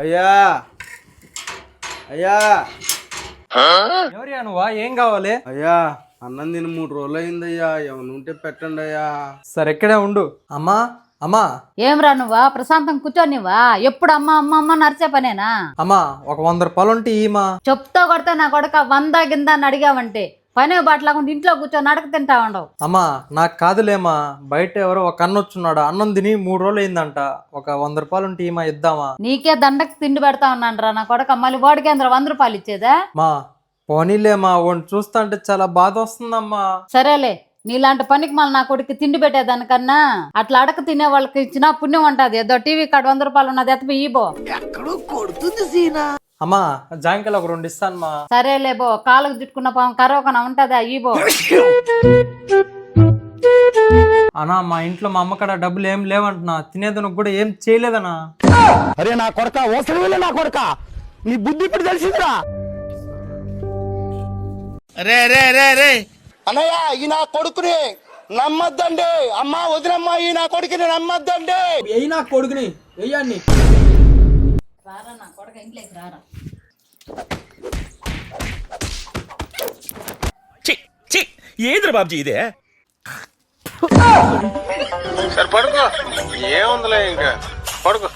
అయ్యా అయ్యా ఎవరియా నువ్వా? ఏం కావాలి? అయ్యా అన్నం తిని 3 రోజులు అయిందయ్యా, ఏమైనా ఉంటే పెట్టండి అయ్యా. సరే ఇక్కడే ఉండు. అమ్మా అమ్మా ఏమ్రా నువ్వా ప్రశాంతం కూర్చోనివా? ఎప్పుడు అమ్మ అమ్మ అమ్మ నడిచే పనేనా? అమ్మా ఒక 100 రూపాయలు ఉంటే ఈమా. చెప్తా కొడితే నా కొడక 100 గింద అని అడిగావంటే పనే బాటలాకుండా ఇంట్లో కూర్చొని నడక తింటా ఉండవు. అమ్మా నాకు కాదులేమా, బయట ఎవరో ఒక అన్న వచ్చున్నాడు, అన్నం తిని 3 రోజులు అయిందంట. ఒక 100 రూపాయలు ఉంటే ఈమా ఇద్దామా? నీకే దండకి తిండి పెడతా ఉన్నాను నా కొడక, మళ్ళీ వాడికేంద్ర 100 రూపాయలు ఇచ్చేదా? మా పోనీలేమా, వాడిని చూస్తా అంటే చాలా బాధ వస్తుందమ్మా. సరేలే, నీలాంటి పనికి మళ్ళీ నా కొడుకు తిండి పెట్టేదానికన్నా అట్లా అడక తినే వాళ్ళకి ఇచ్చిన పుణ్యం ఉంటది. ఏదో టీవీ కార్డు 100 రూపాయలు ఉన్నది ఎత్తపి ఈబో. అమ్మా జాంకాయలు ఒక 2 ఇస్తాను మా. సరేలే బో, కాళ్ళకు చుట్టుకున్న పాము కరవకన ఉంటదా ఈబో. అన్నా మా ఇంట్లో మా అమ్మ కాడ డబ్బులు ఏం లేవంటున్నా, తినేదానికి కూడా ఏం చేయలేదనా. అరే నా కొడక ఓసలి వెళ్ళి నా కొడక, నీ బుద్ధి ఇప్పుడు తెలిసిందిరా. రే రే రే రే అన్నయ్య ఈ నా కొడుకుని నమ్మద్దండి, అమ్మా వదినమ్మా ఈ నా కొడుకుని నమ్మద్దండి. ఎయ్యి నా కొడుకుని వెయ్యాన్ని. రారా నా కొడక ఇంట్లోకి రారా. ఏంద్ర బాబ్జీ ఇదే? సరే పడుకో, ఏముందిలే ఇంకా పడుకో.